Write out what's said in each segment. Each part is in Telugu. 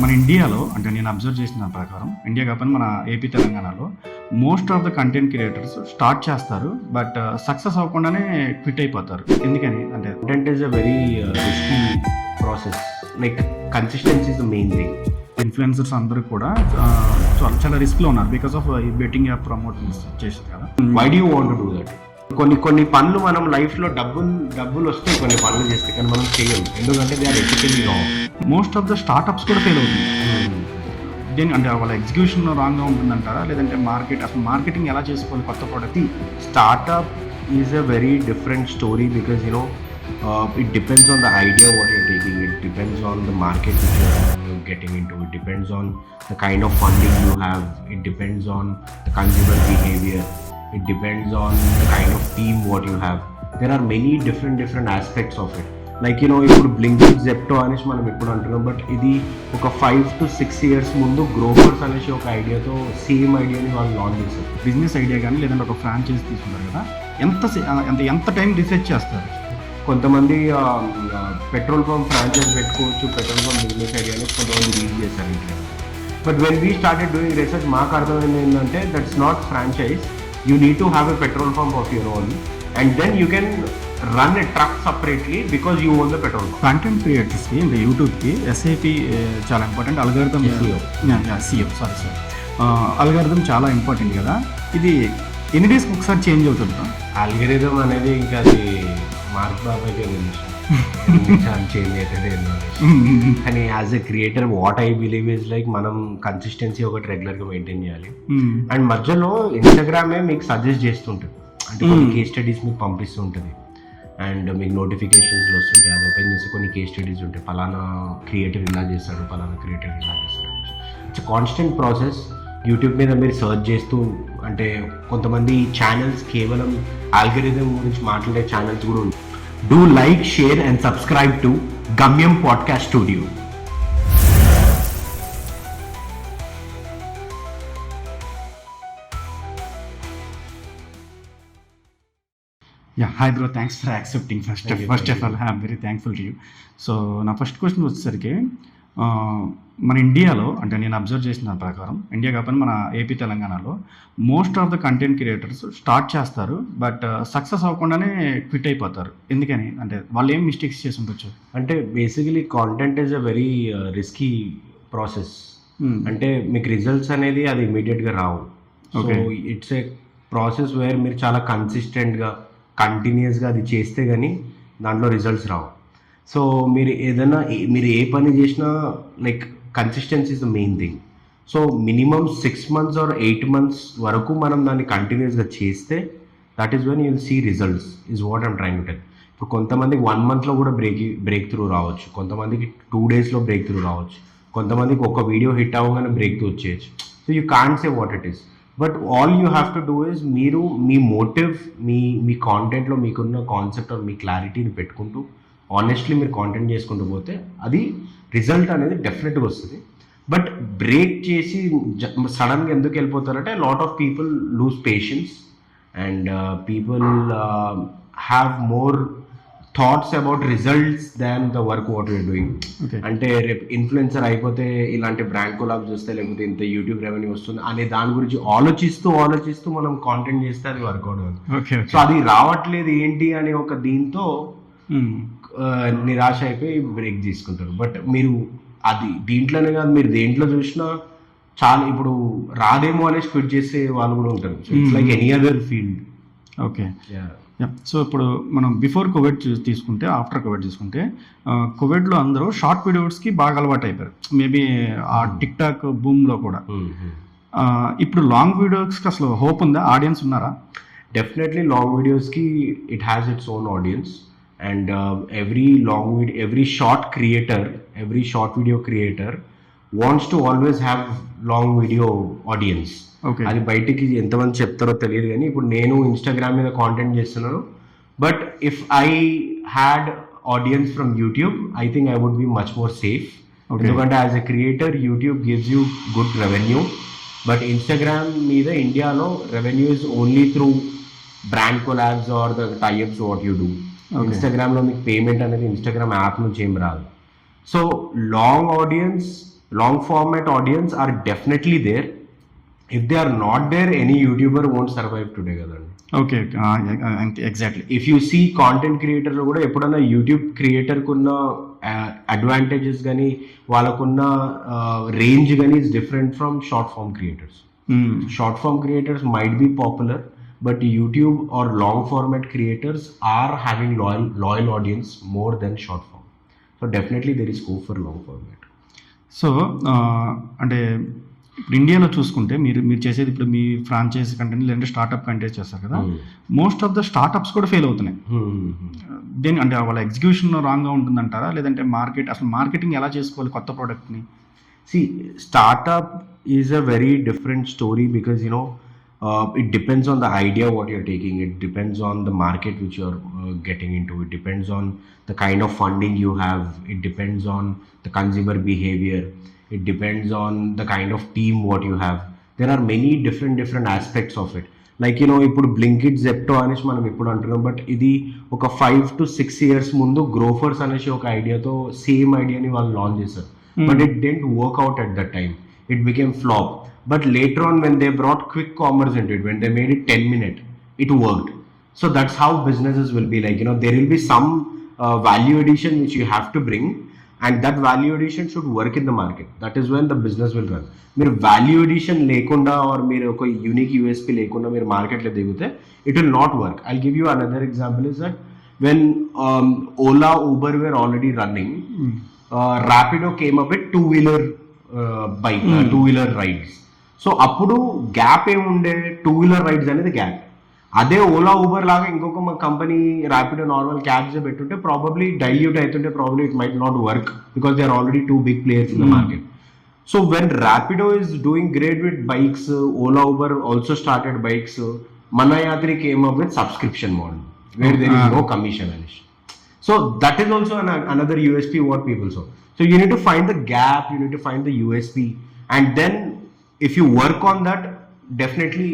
మన ఇండియాలో అంటే నేను అబ్జర్వ్ చేసిన ప్రకారం ఇండియా కాకపోతే మన ఏపీ తెలంగాణలో most of the content creators start చేస్తారు బట్ సక్సెస్ అవ్వకుండానే క్విట్ అయిపోతారు. ఎందుకని అంటే Content is a very risky process. Like consistency is the main thing. Influencers అందరూ కూడా చాలా రిస్క్లో ఉన్నారు because of betting app promote చేశారు కదా. Why do you want to do that? కొన్ని పనులు మనం లైఫ్లో డబ్బులు వస్తే కొన్ని పనులు చేస్తే కానీ మనం చేయలేము, ఎందుకంటే they are ethically wrong. Most of the startups కూడా ఫెయిల్ అవుతుంది. దేని అంటే వాళ్ళ ఎగ్జిక్యూషన్ రాంగ్గా ఉంటుందంటారా, లేదంటే మార్కెటింగ్ ఎలా చేసుకోవాలి కొత్త product? Startup is a very different story because it depends on the idea what you're taking, it depends on the market which you're getting into, it depends on the kind of funding you have, it depends on the consumer behavior, it depends on the kind of team what you have. There are many different aspects of it. Like ఇప్పుడు బ్లింకింగ్ జెప్టో అనేసి మనం ఎప్పుడు అంటున్నాం, బట్ ఇది ఒక 5 to 6 years ముందు గ్రోవర్స్ అనేసి ఒక ఐడియాతో సేమ్ ఐడియాని వాళ్ళు లాంచ్ చేస్తారు. బిజినెస్ ఐడియా కానీ లేదంటే ఒక ఫ్రాంచైజ్ తీసుకుంటారు కదా, ఎంత టైం రీసెర్చ్ చేస్తారు? కొంతమంది పెట్రోల్ పంప్ ఫ్రాంచైజ్ పెట్టుకోవచ్చు, పెట్రోల్ పంప్ బిజినెస్ ఐడియాని కొంతమంది రీడ్ చేస్తారు ఇంట్లో. But when we started doing research మాకు అర్థమైంది ఏంటంటే that's not franchise. You need to have a petrol pump of your own and then you can run a truck separately because you own the petrol pump. Content క్రియేటర్స్కి ఇంకా యూట్యూబ్కి ఎస్ఐపి చాలా ఇంపార్టెంట్. అల్గారిథం అల్గారిథం చాలా ఇంపార్టెంట్ కదా. ఇది ఎన్ని డేస్కి ఒకసారి చేంజ్ అవుతుందా? అల్గరిథం అనేది ఇంకా అది మార్క్ బాబాయ్కే తెలుసు చేంజ్ అవుతుంది కానీ as a creator what I believe is like మనం కన్సిస్టెన్సీ ఒకటి రెగ్యులర్గా మెయింటైన్ చేయాలి. అండ్ మధ్యలో ఇన్స్టాగ్రామే మీకు సజెస్ట్ చేస్తుంటుంది, అంటే కొన్ని కేస్ స్టడీస్ మీకు పంపిస్తూ ఉంటుంది అండ్ మీకు నోటిఫికేషన్స్లో వస్తుంటాయి. అది ఓపెన్ చేసి కొన్ని కేస్ స్టడీస్ ఉంటాయి, ఫలానా క్రియేటర్ ఇలా చేస్తాడు, ఫలానా క్రియేటర్ ఇలా చేస్తాడు. It's constant process. యూట్యూబ్ మీద మీరు సర్చ్ చేస్తూ, అంటే కొంతమంది ఛానల్స్ కేవలం ఆల్గరిథం గురించి మాట్లాడే ఛానల్స్ కూడా ఉంటాయి. Do like, share and subscribe to Gamyam podcast studio. Hi bro, thanks for accepting first of all. I'm very thankful to you. So నా ఫస్ట్ క్వశ్చన్ వచ్చేసరికి మన ఇండియాలో అంటే నేను అబ్జర్వ్ చేసిన ప్రకారం ఇండియా కాకపోతే మన ఏపీ తెలంగాణలో most of the content creators start చేస్తారు బట్ సక్సెస్ అవ్వకుండానే క్విట్ అయిపోతారు. ఎందుకని అంటే వాళ్ళు ఏం మిస్టేక్స్ చేసి ఉండొచ్చు? అంటే basically content is a very risky process. అంటే మీకు రిజల్ట్స్ అనేది అది ఇమీడియట్గా రావు. So it's a process where మీరు చాలా కన్సిస్టెంట్గా కంటిన్యూస్గా అది చేస్తే కానీ దాంట్లో రిజల్ట్స్ రావు. సో మీరు ఏ పని చేసినా like consistency is the main thing. So minimum 6 months or 8 months వరకు మనం దాన్ని కంటిన్యూస్గా చేస్తే that is when you will see results is what I'm trying to tell. ఇప్పుడు కొంతమందికి 1 monthలో కూడా బ్రేక్ త్రూ రావచ్చు, కొంతమందికి 2 daysలో బ్రేక్ త్రూ రావచ్చు, కొంతమందికి ఒక వీడియో హిట్ అవ్వగానే బ్రేక్ త్రూ వచ్చేయచ్చు. So you can't say what it is, but all you have to do is మీరు మీ మోటివ్, మీ కాంటెంట్లో మీకున్న కాన్సెప్ట్ మీ క్లారిటీని పెట్టుకుంటూ ఆనెస్ట్లీ మీరు కాంటెంట్ చేసుకుంటూ పోతే అది రిజల్ట్ అనేది డెఫినెట్గా వస్తుంది. బట్ బ్రేక్ చేసి సడన్గా ఎందుకు వెళ్ళిపోతారంటే lot of people lose patience and people have more thoughts about results than the work what you're doing. అంటే రేపు ఇన్ఫ్లుయెన్సర్ అయిపోతే ఇలాంటి బ్రాండ్ కొలాబ్స్ వస్తే లేకపోతే ఇంత యూట్యూబ్ రెవెన్యూ వస్తుంది అనే దాని గురించి ఆలోచిస్తూ మనం కాంటెంట్ చేస్తే అది వర్కౌట్ అవుతుంది. సో అది రావట్లేదు ఏంటి అనే ఒక దీంతో నిరాశ అయిపోయి బ్రేక్ తీసుకుంటారు. బట్ మీరు అది దీంట్లోనే కాదు, మీరు దేంట్లో చూసినా చాలా ఇప్పుడు రాదేమో అనేసి క్విట్ చేసే వాళ్ళు కూడా ఉంటారు. It's like any other field. Okay. So ఇప్పుడు మనం బిఫోర్ కోవిడ్ తీసుకుంటే ఆఫ్టర్ కోవిడ్ తీసుకుంటే కోవిడ్లో అందరూ షార్ట్ వీడియోస్కి బాగా అలవాటు అయిపోయారు. మేబీ ఆ టిక్ టాక్ బూమ్లో కూడా. ఇప్పుడు లాంగ్ వీడియోస్కి అసలు హోప్ ఉందా? ఆడియన్స్ ఉన్నారా? డెఫినెట్లీ లాంగ్ వీడియోస్కి it has its own audience. And every short video creator wants to always have long video audience. Okay. అది బయటికి ఎంతమంది చెప్తారో తెలియదు కానీ ఇప్పుడు నేను ఇన్స్టాగ్రామ్ మీద కాంటెంట్ చేస్తున్నాను, but if I had audience from YouTube I think I would be much more safe. ఎందుకంటే as a creator YouTube gives you good revenue, but Instagram మీద ఇండియాలో revenue is only through brand collabs or the tie ups what you do. ఇన్స్టాగ్రామ్లో మీకు పేమెంట్ అనేది ఇన్స్టాగ్రామ్ యాప్ నుంచి ఏం రాదు. So long audience long format audience are definitely there. If they are not there, any YouTuber won't survive today కదండి. Okay exactly. If you see content క్రియేటర్లు కూడా ఎప్పుడన్నా యూట్యూబ్ క్రియేటర్కున్న అడ్వాంటేజెస్ కానీ వాళ్ళకున్న రేంజ్ కానీ is different from short form creators. Short form creators might be popular, but YouTube or long format creators are having loyal audience more than short form. So definitely there is scope for long format. So అంటే ఇప్పుడు ఇండియాలో చూసుకుంటే మీరు చేసేది ఇప్పుడు మీ ఫ్రాంచైజీ కంటెంట్ లేదంటే స్టార్ట్అప్ కంటెంట్ చేస్తారు కదా, మోస్ట్ ఆఫ్ ద స్టార్ట్అప్స్ కూడా ఫెయిల్ అవుతున్నాయి. దేని అంటే వాళ్ళ ఎగ్జిక్యూషన్ రాంగ్గా ఉంటుందంటారా, లేదంటే అసలు మార్కెటింగ్ ఎలా చేసుకోవాలి కొత్త ప్రోడక్ట్ని? See, startup is a very different story because it depends on the idea what you're taking. It depends on the market which you're getting into. It depends on the kind of funding you have. It depends on the consumer behavior. It depends on the kind of team what you have. There are many different aspects of it. Like ఇప్పుడు Blinkit, Zepto అనేసి మనం ఇప్పుడు అంటున్నాం, బట్ ఇది ఒక 5 to 6 years ముందు గ్రోఫర్స్ అనేసి ఒక ఐడియాతో సేమ్ ఐడియాని వాళ్ళు లాంచ్ చేశారు. But it didn't work out at that time. It became flop. But later on, when they brought quick commerce into it, when they made it 10-minute, it worked. So that's how businesses will be like. There will be some value addition which you have to bring, and that value addition should work in the market. That is when the business will run. మీరు వాల్యూ ఎడిషన్ లేకుండా ఆర్ మీరు ఒక యూనిక్ యూఎస్పీ లేకుండా మీరు మార్కెట్లో దిగితే it will not work. I give you another example is that when Ola, Uber were already running, Rapido came up with two-wheeler bike, two-wheeler rides. So అప్పుడు గ్యాప్ ఏముండే, టూ-వీలర్ రైడ్స్ అనేది గ్యాప్. అదే ఓలా, ఊబర్ లాగా ఇంకొక కంపెనీ ర్యాపిడో నార్మల్ క్యాబ్స్ పెట్టుంటే ప్రాబబ్లీ డైల్యూట్ అవుతుంటే probably it might not work because they are already two big players in the market. So when Rapido is doing great with bikes, Ola, Uber also started bikes, Manayatri came up with subscription model where there is no commission. So that is also another USP what people saw. So you need to find the gap, you need to find the USP, and then if you work on that, definitely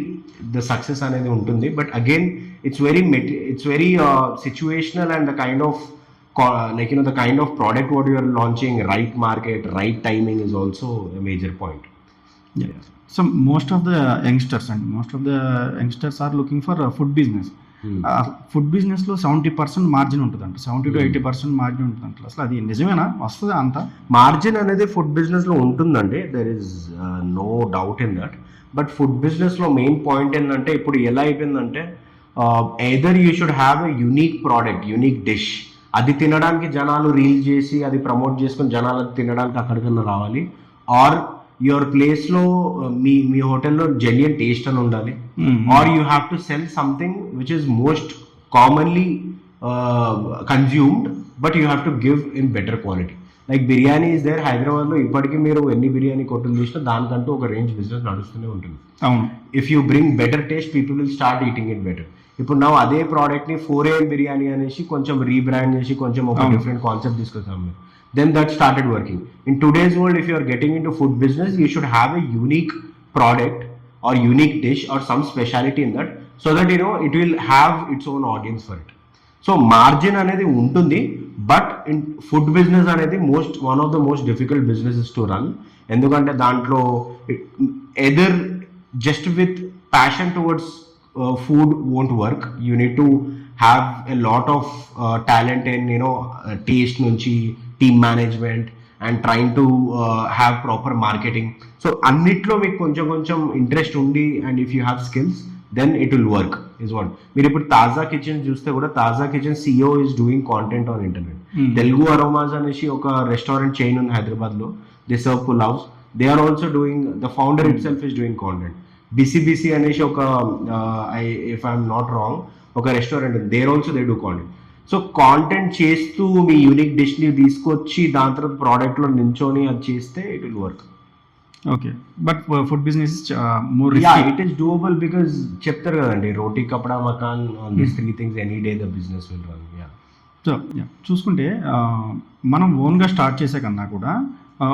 the success anedi untundi. But again, it's very situational, and the kind of the kind of product what you are launching, right market, right timing is also a major point. Yeah. So most of the youngsters are looking for a food business. Food business లో 70% మార్జిన్ ఉంటుందంట, 70 to 80% మార్జిన్ ఉంటుందంట. అసలు అది నిజమేనా, వస్తుందా అంత మార్జిన్ అనేది ఫుడ్ బిజినెస్ లో ఉంటుందండి? There is no doubt in that. But food business లో మెయిన్ పాయింట్ ఏంటంటే ఇప్పుడు ఎలా అయిపోయిందంటే either you should have a unique product, unique dish, అది తినడానికి జనాలు రీల్ చేసి అది ప్రమోట్ చేసుకుని జనాలు అది తినడానికి అక్కడికన్నా రావాలి, ఆర్ యువర్ ప్లేస్ లో మీ హోటల్లో జెన్యున్ టేస్ట్ అని ఉండాలి, or you have to sell something which is most commonly consumed but you have to give in better quality. Like biryani is there. Hyderabad లో ఇప్పటికీ మీరు ఎన్ని బిర్యానీ కొట్టులు చూసినా దానికంటూ ఒక రేంజ్ బిజినెస్ నడుస్తూనే ఉంటుంది. If you bring better taste, people will start eating it better. ఇప్పుడు నా అదే ప్రోడక్ట్ ని 4AM బిర్యానీ అనేసి కొంచెం రీబ్రాండ్ చేసి కొంచెం ఒక డిఫరెంట్ కాన్సెప్ట్ తీసుకొస్తాం మీరు, then that started working. In today's world, if you are getting into food business, you should have a unique product or unique dish or some speciality in that, so that it will have its own audience for it. So margin anedi untundi, but in food business anedi one of the most difficult businesses to run. Endukante dantlo either just with passion towards food won't work. You need to have a lot of talent and taste nunchi, team management, and trying to have proper marketing. So annitlo meeku koncham interest undi, and if you have skills, then it will work is what. Meer ippudu Taza Kitchen chuste kuda Taza Kitchen CEO is doing content on internet. Telugu Aromas aneshi oka restaurant chain in Hyderabad lo, they serve pulavs. They are also doing, the founder itself is doing content. BCBC aneshi oka if I am not wrong, oka restaurant, they do content. So content చేస్తూ మీ యూనిక్ డిష్ని తీసుకొచ్చి దాని తర్వాత ప్రోడక్ట్లో నించోని అది చేస్తే it will work. Okay, but food business more it is doable because చెప్తారు కదండి, రోటీ కపడా మకాన్, this 3 things any day the business will run. So చూసుకుంటే మనం ఓన్గా స్టార్ట్ చేసే కన్నా కూడా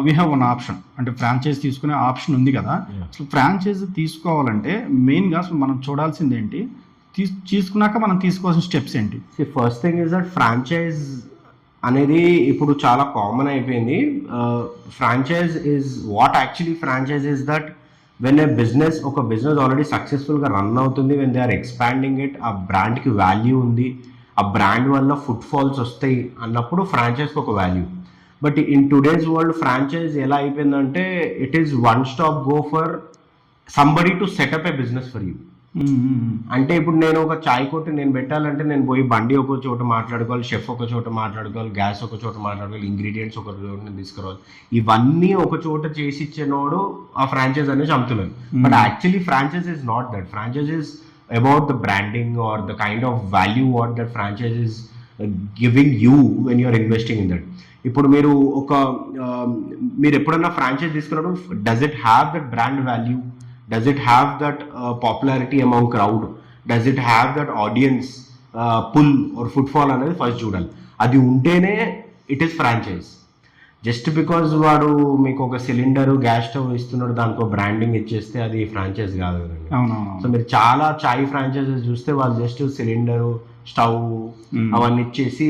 వీ హ్యావ్ వన్ ఆప్షన్, అంటే ఫ్రాంచైజ్ తీసుకునే ఆప్షన్ ఉంది కదా. అసలు ఫ్రాంచైజ్ తీసుకోవాలంటే మెయిన్గా అసలు మనం చూడాల్సింది ఏంటి, తీసుకున్నాక మనం తీసుకోవాల్సిన స్టెప్స్ ఏంటి? First thing is that franchise అనేది ఇప్పుడు చాలా కామన్ అయిపోయింది. Franchise is what actually franchise is that when ఒక బిజినెస్ ఆల్రెడీ సక్సెస్ఫుల్గా రన్ అవుతుంది, when they are expanding it, ఆ బ్రాండ్కి వాల్యూ ఉంది, ఆ బ్రాండ్ వల్ల ఫుట్ ఫాల్స్ వస్తాయి అన్నప్పుడు ఫ్రాంచైజ్కి ఒక value. But in today's world franchise ఎలా అయిపోయిందంటే it is one stop go for somebody to set up A business for you. అంటే ఇప్పుడు నేను ఒక చాయ్ కొట్టు నేను పెట్టాలంటే నేను పోయి బండి ఒక చోట మాట్లాడుకోవాలి, షెఫ్ ఒక చోట మాట్లాడుకోవాలి, గ్యాస్ ఒక చోట మాట్లాడుకోవాలి, ఇంగ్రీడియంట్స్ ఒక చోట నేను తీసుకురావాలి, ఇవన్నీ ఒక చోట చేసి ఇచ్చేనోడు ఆ ఫ్రాంచైజ్ అనేది అమ్ముతున్నాడు. But actually franchise is not that. Franchise is about the branding or the kind of value what that franchise is giving you when you're investing in that. ఇప్పుడు మీరు ఎప్పుడన్నా ఫ్రాంచైజ్ తీసుకున్నప్పుడు does it have that brand value? Does it have that popularity among crowd? Does it have that audience pull or footfall అనేది ఫస్ట్ చూడాలి. అది ఉంటేనే it is franchise. Just because వాడు మీకు ఒక సిలిండర్ గ్యాస్ స్టవ్ ఇస్తున్నాడు దానికో బ్రాండింగ్ ఇచ్చేస్తే అది ఫ్రాంచైజ్ కాదు కదండి. సో మీరు చాలా చాయ్ ఫ్రాంచైజెస్ చూస్తే వాళ్ళు జస్ట్ సిలిండరు, స్టవ్ అవన్నీ ఇచ్చేసి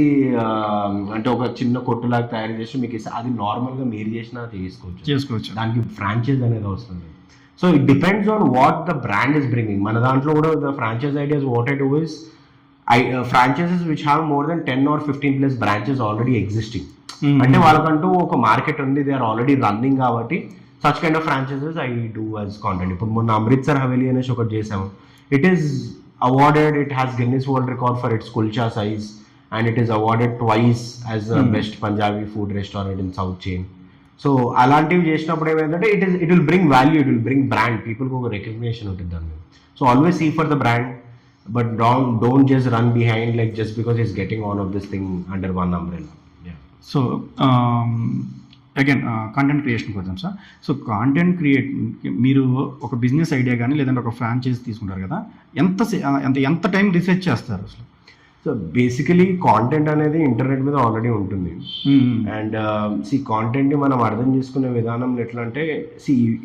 అంటే ఒక చిన్న కొట్టులాగా తయారు చేసి మీకు ఇస్తే అది నార్మల్గా మీరు చేసినా చేసుకోవచ్చు. దానికి ఫ్రాంచైజ్ అనేది వస్తుంది. So it depends on what the brand is bringing. మన దాంట్లో కూడా the franchise ideas what I do is franchises which have more than 10 or 15 plus branches already existing. అంటే వాళ్ళకంటూ ఒక మార్కెట్ ఉంది, దే ఆర్ ఆల్రెడీ రన్నింగ్ కాబట్టి such kind of franchises I do as content. ఇప్పుడు మొన్న అమృత్సర్ హవేలీ అనేసి ఒకటి చేసాము. It is awarded, it has Guinness World Record for its kulcha size and it is awarded twice as the best Punjabi food restaurant in South chain. So అలాంటివి చేసినప్పుడు ఏమైందంటే it will bring value, it will bring brand, పీపుల్కి ఒక రికగ్నేషన్ ఉంటుంది దాని మీద. So always see for the brand, but don't just run behind like just because is getting on of this thing under one umbrella. So again content క్రియేషన్కి వద్దాం సార్. సో కాంటెంట్ మీరు ఒక బిజినెస్ ఐడియా కానీ లేదంటే ఒక ఫ్రాంచైజ్ తీసుకుంటారు కదా, ఎంత టైం రీసెర్చ్ చేస్తారు అసలు? సో బేసికలీ కాంటెంట్ అనేది ఇంటర్నెట్ మీద ఆల్రెడీ ఉంటుంది. అండ్ కాంటెంట్ని మనం అర్థం చేసుకునే విధానం ఎట్లా అంటే,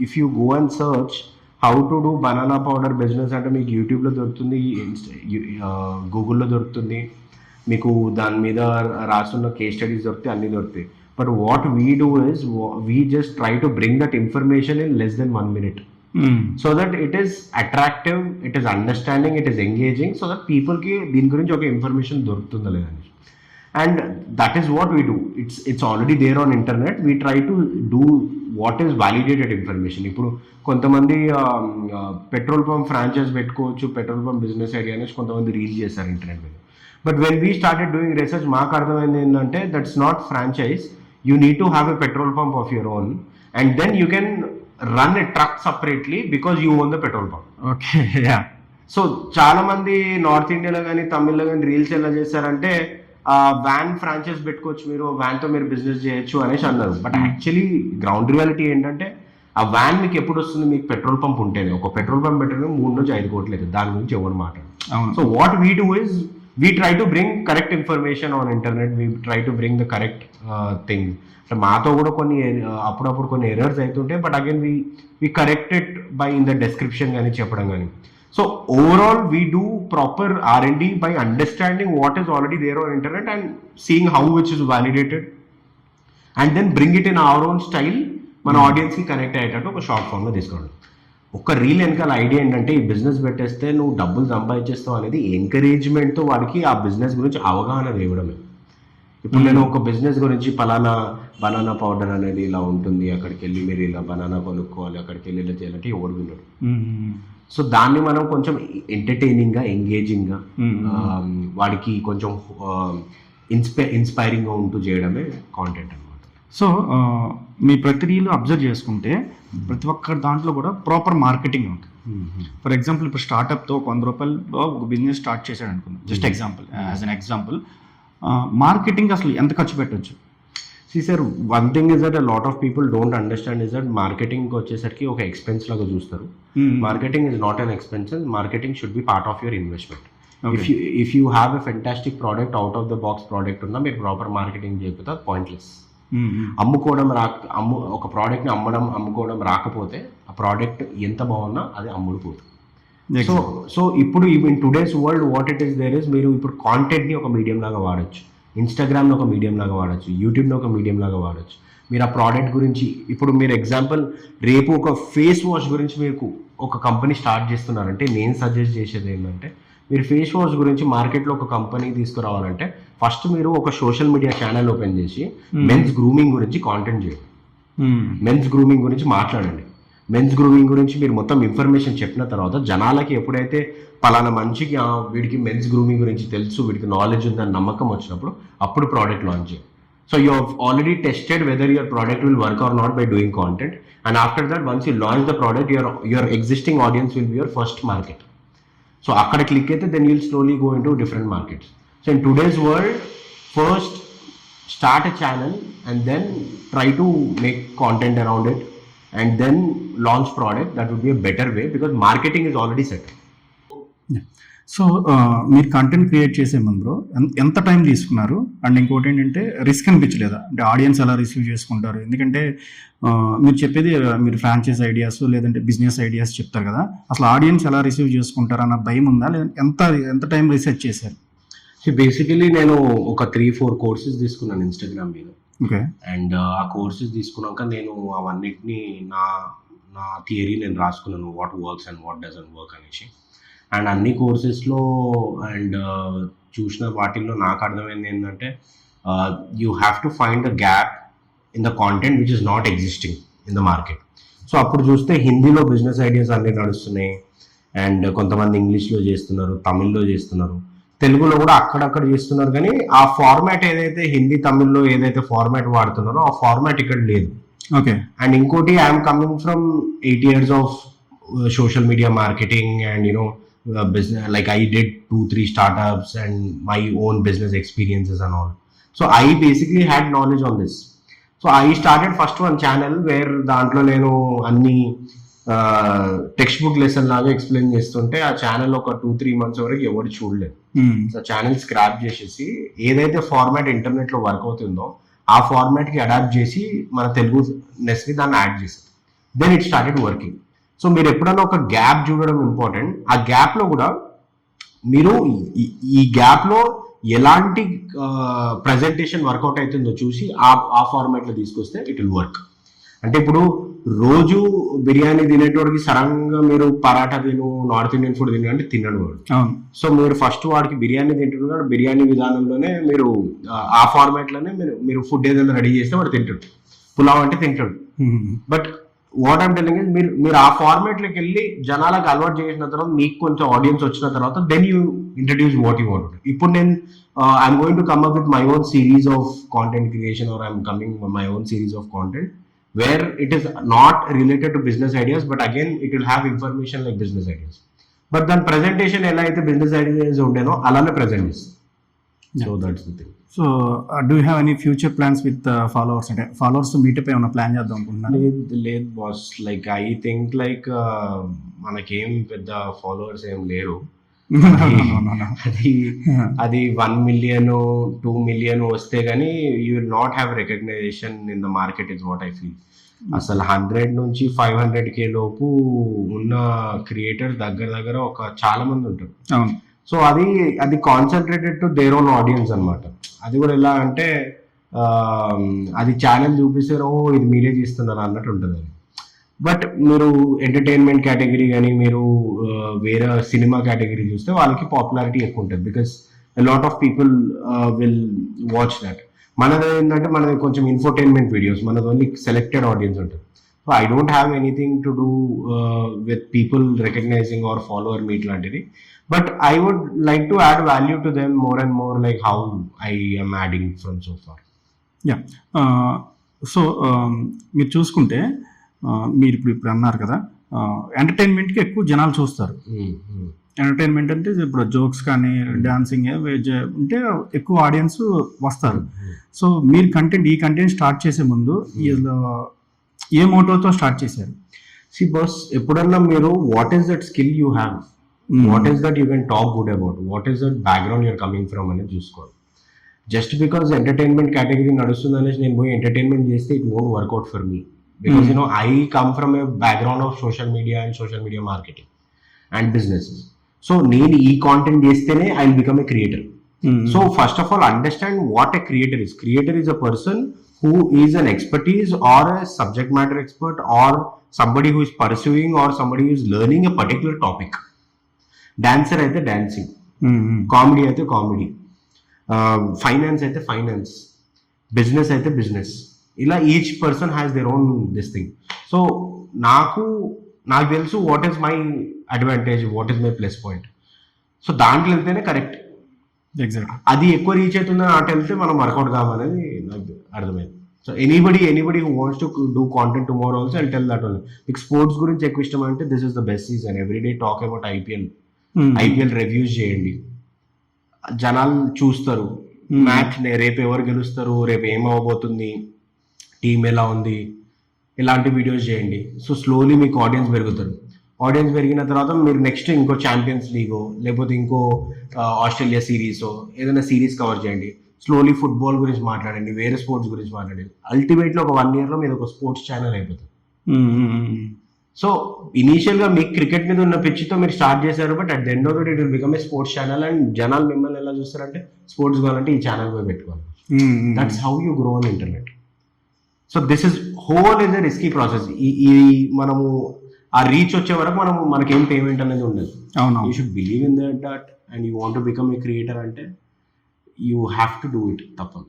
if you go and search how to do banana powder business అంటే మీకు యూట్యూబ్లో దొరుకుతుంది, గూగుల్లో దొరుకుతుంది, మీకు దాని మీద రాస్తున్న కేస్ స్టడీస్ దొరుకుతాయి, అన్నీ దొరుకుతాయి. But what we do is we just try to bring that information in less than 1 minute. So that it is attractive, it is understanding, it is engaging, so that పీపుల్కి దీని గురించి ఒక ఇన్ఫర్మేషన్ దొరుకుతుందా లేదని. And that is what we do. It's already there on internet. We try to do what is validated information. ఇప్పుడు కొంతమంది పెట్రోల్ పంప్ ఫ్రాంచైజ్ పెట్టుకోవచ్చు, పెట్రోల్ పంప్ బిజినెస్ ఐడియా అనేసి కొంతమంది రీల్ చేశారు ఇంటర్నెట్ మీద. But when we started doing research మాకు అర్థమైంది ఏంటంటే that's not franchise. You need to have a petrol pump of your own and then you can run a truck separately because you own the petrol pump. Okay, yeah. So చాలా మంది నార్త్ ఇండియాలో కానీ తమిళ్లో కానీ రీల్స్ ఎలా చేశారంటే వ్యాన్ ఫ్రాంచైజ్ పెట్టుకోవచ్చు, మీరు వ్యాన్తో మీరు బిజినెస్ చేయొచ్చు అనేసి అన్నారు. బట్ యాక్చువల్లీ గ్రౌండ్ రియాలిటీ ఏంటంటే ఆ వ్యాన్ మీకు ఎప్పుడు వస్తుంది? మీకు పెట్రోల్ పంప్ ఉంటేనే. ఒక పెట్రోల్ పంప్ పెట్టడం 3 నుంచి 5 కోట్లు అవుతుంది, దాని గురించి ఎవరు మాట్లాడు. So what we do is we try to bring correct information on internet, we try to bring the correct thing. మాతో కూడా అప్పుడప్పుడు కొన్ని ఎర్రర్స్ అవుతుంటాయి, but again we correct it by in the description కానీ చెప్పడం కానీ. So overall we do proper R&D by understanding what is already there on internet and seeing how which is validated and then bring it in our own style, మన ఆడియన్స్కి కనెక్ట్ అయ్యేటట్టు ఒక షార్ట్ ఫామ్లో తీసుకోవడం. ఒక రీల్ వెనకాల ఐడియా ఏంటంటే ఈ బిజినెస్ పెట్టేస్తే నువ్వు డబ్బులు సంపాదించేస్తావు అనేది ఎంకరేజ్మెంట్తో వాడికి ఆ బిజినెస్ గురించి అవగాహన ఇవ్వడమే. ఇప్పుడు నేను ఒక బిజినెస్ గురించి పలానా బనానా పౌడర్ అనేది ఇలా ఉంటుంది, అక్కడికి వెళ్ళి మీరు ఇలా బనానా కొనుక్కోవాలి, అక్కడికి వెళ్ళి ఇలా చేయాలంటే ఎవరు విన్నాడు. సో దాన్ని మనం కొంచెం ఎంటర్టైనింగ్గా, ఎంగేజింగ్గా, వాడికి కొంచెం ఇన్స్పైరింగ్గా ఉంటూ చేయడమే కాంటెంట్ అనమాట. సో మీ ప్రక్రియలో అబ్జర్వ్ చేసుకుంటే ప్రతి ఒక్క దాంట్లో కూడా ప్రాపర్ మార్కెటింగ్ ఉంటుంది. ఫర్ ఎగ్జాంపుల్ ఇప్పుడు స్టార్ట్అప్తో 100 రూపాయలతో ఒక బిజినెస్ స్టార్ట్ చేశాడు అనుకుందాం, just example, as an example. Marketing అసలు ఎంత ఖర్చు పెట్టవచ్చు? See sir, one thing is that a lot of people don't understand is that marketing వచ్చేసరికి ఒక ఎక్స్పెన్స్ లాగా చూస్తారు. Marketing is not an expense. Marketing should be part of your investment. Okay. If you have a fantastic product, out of the box product ఉన్నా మీరు ప్రాపర్ మార్కెటింగ్ చేయకపోతే పాయింట్లెస్. అమ్ముకోవడం ఒక ప్రోడక్ట్ని అమ్ముకోవడం రాకపోతే ఆ ప్రోడక్ట్ ఎంత బాగున్నా అది అమ్ముడుపోతుంది. సో ఇప్పుడు in today's world what it is there is, మీరు ఇప్పుడు కాంటెంట్ని ఒక మీడియం లాగా వాడచ్చు. ఇన్స్టాగ్రామ్ని ఒక మీడియం లాగా వాడచ్చు, యూట్యూబ్ని ఒక మీడియం లాగా వాడచ్చు. మీరు ఆ ప్రోడక్ట్ గురించి ఇప్పుడు మీరు ఎగ్జాంపుల్ రేపు ఒక ఫేస్ వాష్ గురించి మీకు ఒక కంపెనీ స్టార్ట్ చేస్తున్నారంటే నేను సజెస్ట్ చేసేది ఏంటంటే, మీరు ఫేస్ వాష్ గురించి మార్కెట్లో ఒక కంపెనీ తీసుకురావాలంటే ఫస్ట్ మీరు ఒక సోషల్ మీడియా ఛానల్ ఓపెన్ చేసి మెన్స్ గ్రూమింగ్ గురించి కాంటెంట్ చేయండి, మెన్స్ గ్రూమింగ్ గురించి మాట్లాడండి. మెన్స్ గ్రూమింగ్ గురించి మీరు మొత్తం ఇన్ఫర్మేషన్ చెప్పిన తర్వాత జనాలకి ఎప్పుడైతే పలానా మంచికి వీడికి మెన్స్ గ్రూమింగ్ గురించి తెలుసు, వీడికి నాలెడ్జ్ ఉందని నమ్మకం వచ్చినప్పుడు అప్పుడు ప్రోడక్ట్ లాంచ్ చేయండి. So you have already tested whether your product will work or not by doing content, and after that once you launch the product, your existing audience will be your first market. So akkada click aithe then you'll slowly go into different markets. So in today's world, first start a channel and then try to make content around it and then launch product. That would be a better way because marketing is already set. So మీరు కంటెంట్ క్రియేట్ చేసే ముందు ఎంత టైం తీసుకున్నారు? అండ్ ఇంకోటి ఏంటంటే రిస్క్ అనిపించలేదా? అంటే ఆడియన్స్ ఎలా రిసీవ్ చేసుకుంటారు? ఎందుకంటే మీరు చెప్పేది మీరు ఫ్రాంచైజ్ ఐడియాస్ లేదంటే బిజినెస్ ఐడియాస్ చెప్తారు కదా, అసలు ఆడియన్స్ ఎలా రిసీవ్ చేసుకుంటారు అన్న భయం ఉందా? లేదా ఎంత టైం రీసెర్చ్ చేశారు? బేసికలీ నేను ఒక 3-4 కోర్సెస్ తీసుకున్నాను ఇన్స్టాగ్రామ్ మీద. ఓకే. అండ్ ఆ కోర్సెస్ తీసుకున్నాక నేను అవన్నిటిని నా థియరీ నేను రాసుకున్నాను, what works and what doesn't work అనేసి. అండ్ అన్ని కోర్సెస్లో అండ్ చూసిన వాటిల్లో నాకు అర్థమైంది ఏంటంటే, you have to find a gap in the content which is not existing in the market. So అప్పుడు చూస్తే హిందీలో బిజినెస్ ఐడియాస్ అన్నీ నడుస్తున్నాయి, అండ్ కొంతమంది ఇంగ్లీష్లో చేస్తున్నారు, తమిళ్లో చేస్తున్నారు, తెలుగులో కూడా అక్కడక్కడ చేస్తున్నారు. కానీ ఆ ఫార్మాట్ ఏదైతే హిందీ తమిళ్లో ఏదైతే ఫార్మాట్ వాడుతున్నారో ఆ ఫార్మాట్ ఇక్కడ లేదు. ఓకే. అండ్ ఇంకోటి, I'm coming from 8 years of social media marketing and business, like I did 2-3 startups and my own business experiences and all. So I basically had knowledge on this. So I started first one channel where దాంట్లో నేను అన్ని టెక్స్ట్ బుక్ లెసన్ లాగా ఎక్స్ప్లెయిన్ చేస్తుంటే ఆ ఛానల్ ఒక 2-3 months వరకు ఎవరు చూడలేదు. సో ఛానల్ స్క్రాప్ చేసేసి ఏదైతే ఫార్మాట్ ఇంటర్నెట్ లో వర్క్ అవుతుందో ఆ ఫార్మాట్ కి అడాప్ట్ చేసి మన తెలుగు నెస్ ని దాన్ని యాడ్ చేసి then it started working. So మీరు ఎప్పుడైనా ఒక గ్యాప్ చూడడం ఇంపార్టెంట్. ఆ గ్యాప్ లో కూడా మీరు ఈ గ్యాప్ లో ఎలాంటి ప్రజెంటేషన్ వర్కౌట్ అవుతుందో చూసి ఆ ఫార్మాట్ లో తీసుకొస్తే ఇట్ విల్ వర్క్. అంటే ఇప్పుడు రోజు బిర్యానీ తినేటోడికి సడన్ గా మీరు పరాటా తిను, నార్త్ ఇండియన్ ఫుడ్ తిను అంటే తినడు వాడు. సో మీరు ఫస్ట్ వాడికి బిర్యానీ తింటున్నాడు, బిర్యానీ విధానంలోనే మీరు ఆ ఫార్మాట్ లోనే మీరు ఫుడ్ ఏదైనా రెడీ చేస్తే వాడు తింటాడు. పులావ్ అంటే తింటాడు. But what I'm telling is మీరు ఆ ఫార్మాట్ లోకి వెళ్ళి జనాలకు అలవాటు చేసిన తర్వాత మీకు కొంచెం ఆడియన్స్ వచ్చిన తర్వాత then you introduce what you want. ఇప్పుడు నేను I'm going to come up with my own series of content creation or I'm coming my own series of content where it is not related to business ideas but again it will have information like business ideas. But దాని ప్రెజెంటేషన్ ఎలా అయితే బిజినెస్ ఐడియాస్ ఉండేనో అలానే ప్రెజెంట్ చేస్తుంది. So that's the thing. So do you have any future plans with followers? అంటే ఫాలోవర్స్ మీటప్ ఏమైనా ప్లాన్ చేద్దాం అనుకుంటున్నాను? లేదు boss, like I think like మనకేం పెద్ద ఫాలోవర్స్ ఏం లేరు. అది 1 million 2 million వస్తే గానీ you will not have recognition in the market is what I feel. అసలు 100 నుంచి 500K లోపు ఉన్న క్రియేటర్స్ దగ్గర ఒక చాలా మంది ఉంటారు. సో అది concentrated to their own audience అనమాట. అది కూడా ఎలా అంటే అది ఛానల్ చూపిస్తారో ఇది మీరే తీస్తున్నారు అన్నట్టు ఉంటుంది అది. బట్ మీరు ఎంటర్టైన్మెంట్ కేటగిరీ కానీ మీరు వేరే సినిమా కేటగిరీ చూస్తే వాళ్ళకి పాపులారిటీ ఎక్కువ ఉంటుంది because lot of people will watch that. మనది ఏంటంటే మనది కొంచెం ఇన్ఫోటైన్మెంట్ వీడియోస్, మనది ఓన్లీ సెలెక్టెడ్ ఆడియన్స్ ఉంటుంది. So I don't have anything to do with people recognizing or follower meet లాంటిది. But I would like to add value to them more and more, like how I am adding from so far. Yeah. So మీరు చూసుకుంటే మీరు ఇప్పుడు అన్నారు కదా ఎంటర్టైన్మెంట్కి ఎక్కువ జనాలు చూస్తారు. ఎంటర్టైన్మెంట్ అంటే ఇప్పుడు జోక్స్ కానీ డాన్సింగ్ అంటే ఎక్కువ ఆడియన్స్ వస్తారు. సో మీరు ఈ కంటెంట్ స్టార్ట్ చేసే ముందు ఏ మోటోతో స్టార్ట్ చేశారు? సి బాస్, ఎప్పుడన్నా మీరు what is that skill you have, what is that you can talk good about, what is that background you're coming from అనేది చూసుకోవాలి. జస్ట్ బికాస్ ఎంటర్టైన్మెంట్ కేటగిరీ నడుస్తుంది అనేసి నేను పోయి ఎంటర్టైన్మెంట్ చేస్తే it won't work out for me because I come from a background of social media and social media marketing and businesses. So నేను ఈ కాంటెంట్ చేస్తేనే I will become a creator. So first of all, understand what a creator is. Creator is a person who is an expertise or a subject matter expert or somebody who is pursuing or somebody who is learning a particular topic. Dancer అయితే dancing, కామెడీ అయితే కామెడీ, ఫైనాన్స్ అయితే ఫైనాన్స్, బిజినెస్ అయితే బిజినెస్. ఇలా each person has their own this thing. So నాకు తెలుసు what is my advantage, what is my plus point. So దాంట్లో వెళ్తేనే కరెక్ట్. ఎగ్జాక్ట్. అది ఎక్కువ రీచ్ అవుతుందని అటు వెళ్తే మనం వర్కౌట్ కావాలనేది నాకు అర్థమైంది. So anybody who wants to do content tomorrow also I tell that only. మీకు స్పోర్ట్స్ గురించి ఎక్కువ ఇష్టం అంటే this is the best season. Everyday talk about IPL reviews చేయండి, జనాలు చూస్తారు. మ్యాచ్ రేపు ఎవరు గెలుస్తారు, రేపు ఏమవబోతుంది, టీం ఎలా ఉంది, ఇలాంటి వీడియోస్ చేయండి. సో స్లోలీ మీకు ఆడియన్స్ పెరుగుతారు. ఆడియన్స్ పెరిగిన తర్వాత మీరు నెక్స్ట్ ఇంకో ఛాంపియన్స్ లీగో లేకపోతే ఇంకో ఆస్ట్రేలియా సిరీసో ఏదైనా సిరీస్ కవర్ చేయండి. స్లోలీ ఫుట్బాల్ గురించి మాట్లాడండి, వేరే స్పోర్ట్స్ గురించి మాట్లాడండి. అల్టిమేట్లీ ఒక 1 yearలో మీరు ఒక స్పోర్ట్స్ ఛానల్ అయిపోతుంది. సో ఇనీషియల్గా మీకు క్రికెట్ మీద ఉన్న పిచ్చితో మీరు స్టార్ట్ చేశారు, but at the end of the day it will become A sports channel. And జనాలు మిమ్మల్ని ఎలా చూస్తారంటే స్పోర్ట్స్ కావాలంటే ఈ ఛానల్ పోయి పెట్టుకోవాలి. That's how you grow on internet. So this is whole is a risky process. ఈ మనము ఆ రీచ్ వచ్చే వరకు మనకేం పేమెంట్ అనేది ఉండదు. You should believe in that and you want to become a creator అంటే you have to do it తప్పదు.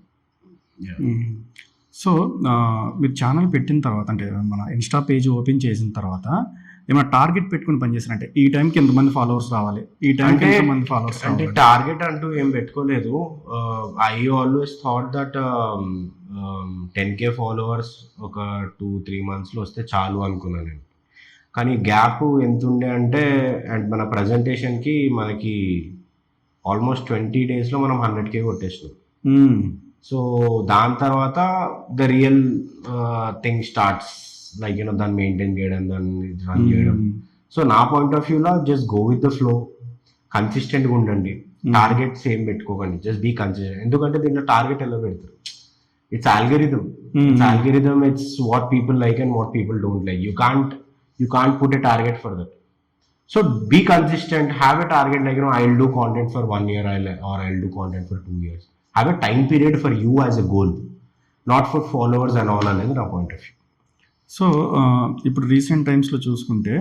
సో మీరు ఛానల్ పెట్టిన తర్వాత అంటే మన ఇన్స్టా పేజ్ ఓపెన్ చేసిన తర్వాత ఏమైనా టార్గెట్ పెట్టుకుని పనిచేస్తారంటే ఈ టైంకి ఎంతమంది ఫాలోవర్స్ రావాలి, ఈ టైంకి ఎంతమంది ఫాలోవర్స్ అంటే టార్గెట్ అంటూ ఏం పెట్టుకోలేదు. I always thought that 10K followers ఒక 2-3 monthsలో వస్తే చాలు అనుకున్నాను నేను. కానీ గ్యాప్ ఎంత ఉండే అంటే అండ్ మన ప్రజెంటేషన్కి మనకి ఆల్మోస్ట్ 20 daysలో మనం 100K కొట్టేసినాం. సో దాని తర్వాత the real thing starts, like you know దాన్ని మెయింటైన్ చేయడం, దాన్ని రన్ చేయడం. సో నా పాయింట్ ఆఫ్ వ్యూలో just go with the flow, కన్సిస్టెంట్గా ఉండండి, టార్గెట్స్ ఏం పెట్టుకోకండి, జస్ట్ బీ కన్సిస్టెంట్. ఎందుకంటే దీంట్లో టార్గెట్ ఎలా పెడతారు? It's algorithm. It's what people like and what people don't like. You can't put a target for that. So be consistent, have a target like, I'll do content for 1 year or I'll do content for 2 years. Have a time period for you as a goal, not for followers and all అనేది నా పాయింట్ ఆఫ్ వ్యూ. సో ఇప్పుడు రీసెంట్ టైమ్స్లో చూసుకుంటే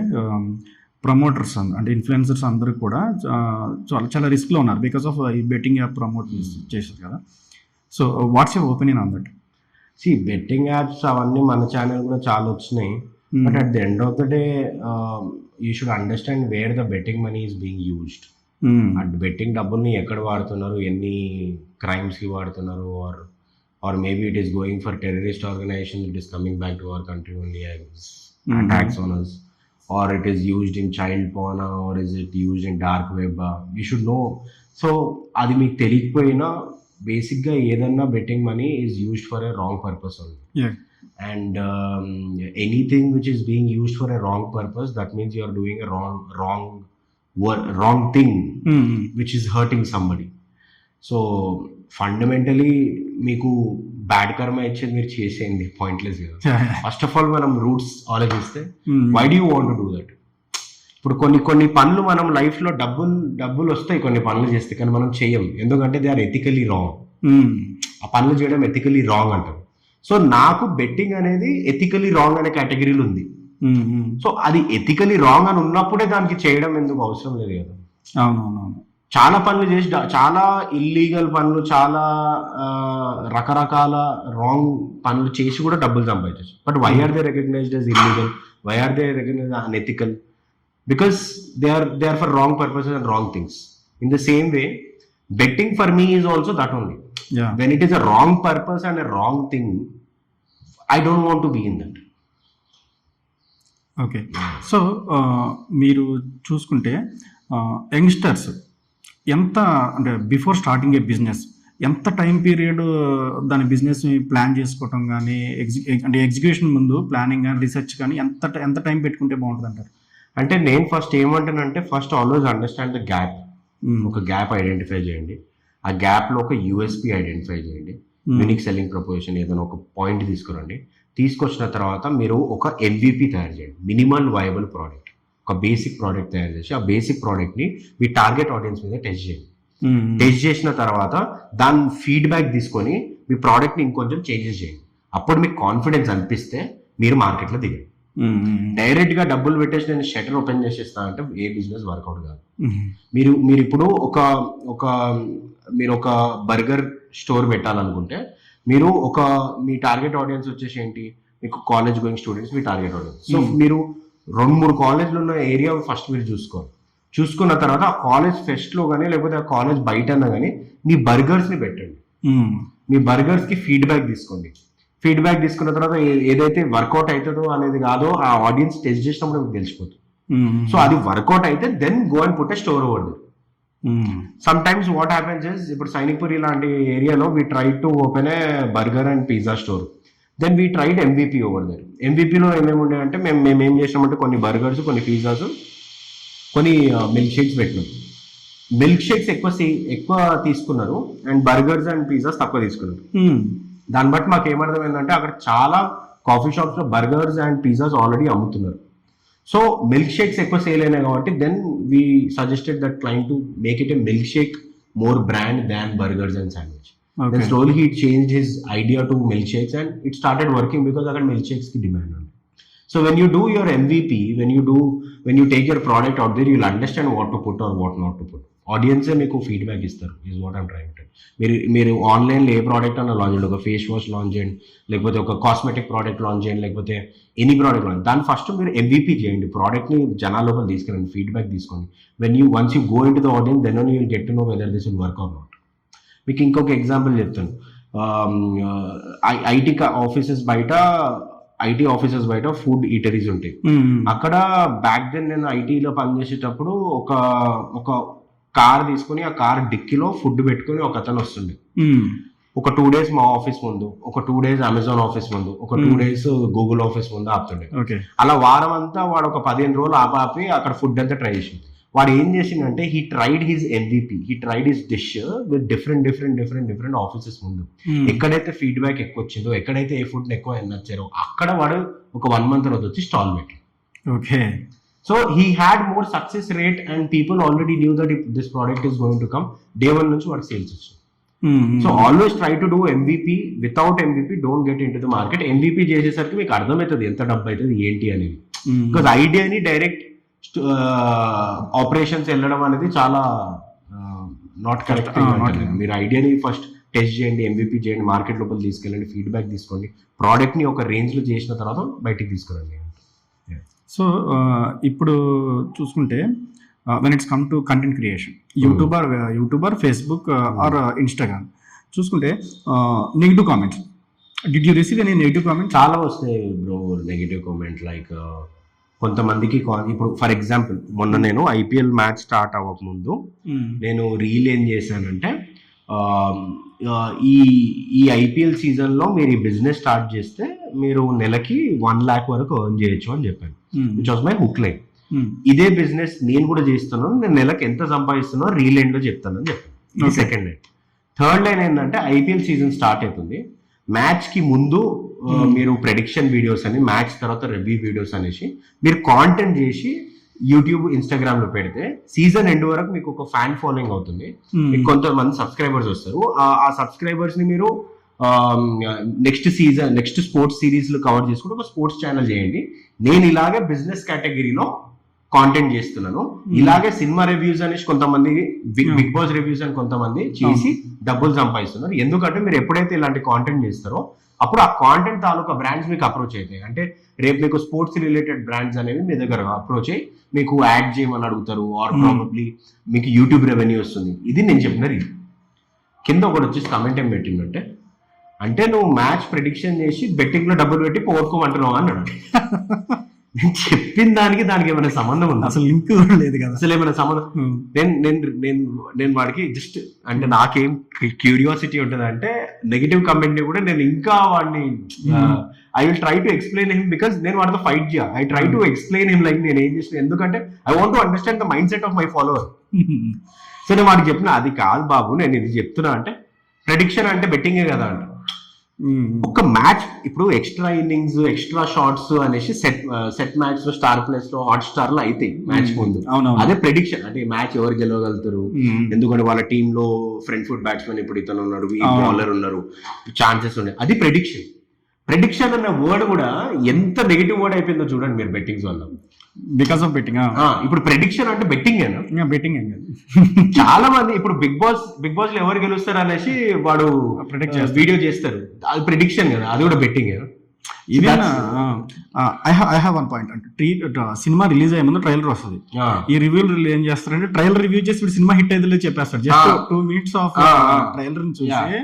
ప్రమోటర్స్ అంటే ఇన్ఫ్లుయెన్సర్స్ అందరూ కూడా చాలా రిస్క్లో ఉన్నారు బికాస్ ఆఫ్ ఈ బెట్టింగ్ యాప్ ప్రమోట్ చేశారు కదా. So what's your opinion on that? See betting apps అవన్నీ మన ఛానల్ కూడా చాలా వచ్చినాయి. But at the end of the day, you should understand where the betting money is being used. And betting డబ్బుల్ని ఎక్కడ వాడుతున్నారు, ఎన్ని క్రైమ్స్కి వాడుతున్నారు, or maybe it is going for terrorist organization, it is coming back to our country only as attacks on us, or it is used in child porn, or is it used in dark web. You should know. So అది మీకు తెలియకపోయినా బేసిక్గా ఏదన్నా betting money is used for a wrong purpose only. And anything which is being used for a wrong purpose, that means you are doing a wrong thing, which is hurting somebody. So fundamentally మీకు బ్యాడ్ కర్మ ఇచ్చేది మీరు చేసేయండి, పాయింట్లెస్ గా. ఫస్ట్ ఆఫ్ ఆల్ మనం రూట్స్ ఆలోచిస్తే why do you want to do that? ఇప్పుడు కొన్ని పనులు మనం లైఫ్ లో డబ్బులు వస్తాయి కొన్ని పనులు చేస్తే, కానీ మనం చేయం. ఎందుకంటే దే ఆర్ ఎథికలీ రాంగ్. ఆ పనులు చేయడం ఎథికలీ రాంగ్ అంటారు. సో నాకు బెట్టింగ్ అనేది ఎథికలీ రాంగ్ అనే కేటగిరీలో ఉంది. సో అది ఎథికలీ రాంగ్ అని ఉన్నప్పుడే దానికి చేయడం ఎందుకు అవసరం లేదు కదా. చాలా పనులు చేసి, చాలా ఇల్లీగల్ పనులు, చాలా రకరకాల రాంగ్ పనులు చేసి కూడా డబ్బులు సంపాదించచ్చు. But why are they recognised as illegal? Why are they recognised unethical? Because they are for wrong purposes and wrong things. In the same way betting for me is also that only. When it is a wrong purpose and a wrong thing, I don't want to be in that. Okay. So మీరు చూసుకుంటే యంగ్స్టర్స్ ఎంత అంటే బిఫోర్ స్టార్టింగ్ ఏ బిజినెస్ ఎంత టైం పీరియడ్ దాని బిజినెస్ని ప్లాన్ చేసుకోవటం కానీ అంటే ఎగ్జిక్యూషన్ ముందు ప్లానింగ్ కానీ రీసెర్చ్ కానీ ఎంత టైం పెట్టుకుంటే బాగుంటుంది అంటారు? అంటే నేను ఫస్ట్ ఏమంటానంటే first always understand the gap. ఒక గ్యాప్ ఐడెంటిఫై చేయండి, ఆ గ్యాప్లో ఒక యూఎస్పి ఐడెంటిఫై చేయండి, యూనిక్ సెల్లింగ్ ప్రపోజిషన్ ఏదైనా ఒక పాయింట్ తీసుకురండి. తీసుకొచ్చిన తర్వాత మీరు ఒక MVP తయారు చేయండి, మినిమం వయబుల్ ప్రోడక్ట్, ఒక బేసిక్ ప్రోడక్ట్ తయారు చేసి ఆ బేసిక్ ప్రోడక్ట్ని మీ టార్గెట్ ఆడియన్స్ మీద టెస్ట్ చేయండి. టెస్ట్ చేసిన తర్వాత దాని ఫీడ్బ్యాక్ తీసుకొని మీ ప్రోడక్ట్ని ఇంకొంచెం చేంజెస్ చేయండి. అప్పుడు మీకు కాన్ఫిడెన్స్ అనిపిస్తే మీరు మార్కెట్లో దిగండి. డైరెక్ట్ గా డబ్బులు పెట్టేసి నేను షటర్ ఓపెన్ చేసేస్తా అంటే ఏ బిజినెస్ వర్కౌట్ కాదు. మీరు ఇప్పుడు మీరు ఒక బర్గర్ స్టోర్ పెట్టాలనుకుంటే మీ టార్గెట్ ఆడియన్స్ వచ్చేసి ఏంటి, మీకు కాలేజ్ గోయింగ్ స్టూడెంట్స్ మీ టార్గెట్ ఆడియన్స్. సో మీరు 2-3 కాలేజ్లు ఉన్న ఏరియా ఫస్ట్ మీరు చూసుకున్న తర్వాత ఆ కాలేజ్ ఫెస్ట్ లో కానీ లేకపోతే ఆ కాలేజ్ బయట అన్నా కానీ మీ బర్గర్స్ ని పెట్టండి. మీ బర్గర్స్ కి ఫీడ్బ్యాక్ తీసుకోండి. ఫీడ్బ్యాక్ తీసుకున్న తర్వాత ఏదైతే వర్కౌట్ అవుతుందో అనేది కాదో ఆ ఆడియన్స్ టెస్ట్ చేసినప్పుడు మీకు తెలిసిపోతుంది. సో అది వర్కౌట్ అయితే then go and put a store over the. Sometimes what happens is, ఇప్పుడు సైనిక్పురి లాంటి ఏరియాలో we try to open a burger and pizza store. Then we tried MVP over there. MVPలో ఏమేమి ఉండే అంటే మేము ఏం చేసినామంటే కొన్ని బర్గర్స్, కొన్ని పిజ్జాస్, కొన్ని మిల్క్ షేక్స్ పెట్టినాం. మిల్క్ షేక్స్ ఎక్కువ తీసుకున్నారు అండ్ బర్గర్స్ అండ్ పిజ్జాస్ తక్కువ తీసుకున్నారు. దాన్ని బట్టి మాకు ఏమర్థమైందంటే అక్కడ చాలా కాఫీ షాప్స్ లో బర్గర్స్ అండ్ పిజ్జాస్ ఆల్రెడీ అమ్ముతున్నారు. సో మిల్క్ షేక్స్ ఎక్కువ సేల్ అయినాయి కాబట్టి then we suggested that client to make it a milk shake more brand than burgers and sandwich. Then slowly he changed his idea to milkshakes and it started working because agar milkshakes ki demand undi. So when you do your MVP, when you take your product out there, you'll understand what to put or what not to put. Audience meeku feedback istaru is what I'm trying to. మీరు ఆన్లైన్ లో ఏ ప్రోడక్ట్ అన్న లాంచ్ చేయండి, ఒక ఫేస్ వాష్ లాంచ్ చేయండి, లేకపోతే ఒక కాస్మెటిక్ ప్రోడక్ట్ లాంచ్ చేయండి, లేకపోతే ఎనీ ప్రోడక్ట్ లాంచ్, దాన్ని ఫస్ట్ మీరు MVP చేయండి, ప్రోడక్ట్ ని జనాల లోపల తీసుకెళ్ళండి, ఫీడ్బ్యాక్ తీసుకోండి. Once you go in to the audience then only you'll get to know whether this will work or not. మీకు ఇంకొక ఎగ్జాంపుల్ చెప్తాను. ఐటీ ఆఫీసెస్ బయట ఫుడ్ ఈటరీస్ ఉంటాయి. అక్కడ బ్యాక్ దెన్ నేను ఐటీలో పనిచేసేటప్పుడు ఒక కార్ తీసుకుని ఆ కార్ డిక్కీలో ఫుడ్ పెట్టుకుని ఒక అతను వస్తుండే. ఒక 2 days మా ఆఫీస్ ముందు, ఒక 2 days అమెజాన్ ఆఫీస్ ముందు, ఒక 2 days గూగుల్ ఆఫీస్ ముందు ఆపుతుండే. అలా వారం అంతా వాడు ఒక 15 రోజులు ఆపి అక్కడ ఫుడ్ అంతా ట్రై చేసింది. వాడు ఏం చేసిందంటే he tried his MVP, he tried his dish with different offices ముందు. ఎక్కడైతే ఫీడ్బ్యాక్ ఎక్కువ వచ్చిందో, ఎక్కడైతే ఏ ఫుడ్ ఎక్కువ నచ్చారో అక్కడ వాడు ఒక 1 month తర్వాత వచ్చి స్టాల్ పెట్టి. Okay, so he had more success rate and people already knew that if this product is going to come, day 1 నుంచి వాడు సేల్స్ వచ్చింది. So always try to do MVP. Without MVP don't get in to the market. MVP చేసేసరికి మీకు అర్థమవుతుంది ఎంత డబ్బు అవుతుంది ఏంటి అనేది. బికాస్ ఐడియాని డైరెక్ట్ ఆపరేషన్స్ వెళ్ళడం అనేది చాలా నాట్ కరెక్ట్. మీరు ఐడియాని ఫస్ట్ టెస్ట్ చేయండి, MVP చేయండి, మార్కెట్ లోపల తీసుకెళ్ళండి, ఫీడ్బ్యాక్ తీసుకోండి, ప్రోడక్ట్ ని ఒక రేంజ్ లో చేసిన తర్వాత బయటికి తీసుకురండి. సో ఇప్పుడు చూసుకుంటే when it's come to content creation, youtuber Facebook or Instagram చూసుకుంటే negative comments, did you receive any negative comments? చాలా వస్తాయి బ్రో నెగిటివ్ కామెంట్. లైక్ కొంతమందికి ఇప్పుడు ఫర్ ఎగ్జాంపుల్ మొన్న నేను IPL మ్యాచ్ స్టార్ట్ అవ్వక ముందు నేను రీల్ ఏం చేశానంటే ఈ IPL సీజన్ లో మీరు ఈ బిజినెస్ స్టార్ట్ చేస్తే మీరు నెలకి 1 lakh వరకు ఎర్న్ చేయొచ్చు అని చెప్పాను, which was my hook line. ఇదే బిజినెస్ నేను కూడా చేస్తున్నాను, నేను నెలకు ఎంత సంపాదిస్తున్నా రీల్ ఎండ్ లో చెప్తానని చెప్పాను. ఇది సెకండ్ లైన్. థర్డ్ లైన్ ఏంటంటే IPL సీజన్ స్టార్ట్ అవుతుంది, మ్యాచ్ కి ముందు మీరు ప్రెడిక్షన్ వీడియోస్ అని, మ్యాచ్ తర్వాత రివ్యూ వీడియోస్ అనేసి మీరు కాంటెంట్ చేసి యూట్యూబ్ ఇన్స్టాగ్రామ్ లో పెడితే సీజన్ ఎండ్ వరకు మీకు ఒక ఫ్యాన్ ఫాలోయింగ్ అవుతుంది, మీకు కొంతమంది సబ్స్క్రైబర్స్ వస్తారు. ఆ సబ్స్క్రైబర్స్ ని మీరు నెక్స్ట్ స్పోర్ట్స్ సిరీస్ లో కవర్ చేసుకుంటే ఒక స్పోర్ట్స్ ఛానల్ చేయండి. నేను ఇలాగే బిజినెస్ కేటగిరీలో కాంటెంట్ చేస్తున్నాను, ఇలాగే సినిమా రివ్యూస్ అనేసి కొంతమంది, బిగ్ బాస్ రివ్యూస్ అని కొంతమంది చేసి డబ్బులు సంపాదిస్తున్నారు. ఎందుకంటే మీరు ఎప్పుడైతే ఇలాంటి కాంటెంట్ చేస్తారో అప్పుడు ఆ కాంటెంట్ తాలూకా బ్రాండ్స్ మీకు అప్రోచ్ అవుతాయి. అంటే రేపు మీకు స్పోర్ట్స్ రిలేటెడ్ బ్రాండ్స్ అనేవి మీ దగ్గర అప్రోచ్ అయ్యి మీకు యాడ్ చేయమని అడుగుతారు, ఆర్ ప్రాబబ్లీ మీకు యూట్యూబ్ రెవెన్యూ వస్తుంది. ఇది నేను చెప్పిన రీల్. కింద ఒకటి వచ్చేసి కమెంట్ ఏం పెట్టిందంటే, అంటే నువ్వు మ్యాచ్ ప్రెడిక్షన్ చేసి బెట్టింగ్ లో డబ్బులు పెట్టి పోగొట్టుకోమంటున్నావు అన్నాడు. నేను చెప్పిన దానికి ఏమైనా సంబంధం ఉంది? అసలు లింక్ లేదు కదా, అసలు ఏమైనా సంబంధం? నేను వాడికి జస్ట్ అంటే నాకేం క్యూరియాసిటీ ఉంటుంది అంటే నెగిటివ్ కమెంట్ ని కూడా నేను ఇంకా వాడిని I will try to explain him, because నేను వాడితో ఫైట్ చేయాలి. I try to explain him like నేను ఏం చేసిన, ఎందుకంటే I want to understand the mind set of my follower. So నేను వాడికి చెప్పిన అది కాదు బాబు, నేను ఇది చెప్తున్నా అంటే ప్రెడిక్షన్ అంటే బెట్టింగే కదా అంట. ఒక మ్యాచ్ ఇప్పుడు ఎక్స్ట్రా ఇన్నింగ్స్ ఎక్స్ట్రా షాట్స్ అనేసి సెట్ మ్యాచ్ లో స్టార్ ప్లస్ లో హాట్ స్టార్ లో అయితే మ్యాచ్ ముందు అవునవును. అదే ప్రెడిక్షన్ అంటే ఈ మ్యాచ్ ఎవరు గెలవగలుగుతారు, ఎందుకంటే వాళ్ళ టీమ్ లో ఫ్రంట్ ఫుట్ బ్యాట్స్మెన్ ఇప్పుడు ఇతను ఉన్నాడు, ఈ అవును. బౌలర్ ఉన్నారు, ఛాన్సెస్ ఉన్నాయి, అది ప్రెడిక్షన్. ప్రెడిక్షన్ అన్న వర్డ్ కూడా ఎంత నెగిటివ్ వర్డ్ అయిపోయిందో చూడండి మీరు బెట్టింగ్స్ వల్ల. Because of betting. ఇప్పుడు ప్రెడిక్షన్ అంటే బెట్టింగ్ ఏనా? బెట్టింగ్ ఏం కాదు. చాలా మంది ఇప్పుడు బిగ్ బాస్ లో ఎవరు గెలుస్తారు అనేసి వాడు Predict చేస్తారు. వీడియో చేస్తారు, అది ప్రెడిక్షన్ కదా, అది కూడా బెట్టింగ్ కదా. Even I have one point అంటే సినిమా రిలీజ్ అయ్యే ముందు ట్రైలర్ వస్తుంది. ఈ రివ్యూ ఏం చేస్తారంటే ట్రైలర్ రివ్యూ చేసి వీడు సినిమా హిట్ అయితే చెప్పేస్తారు. జస్ట్ 2 minutes ఆఫ్ ట్రైలర్ చూసి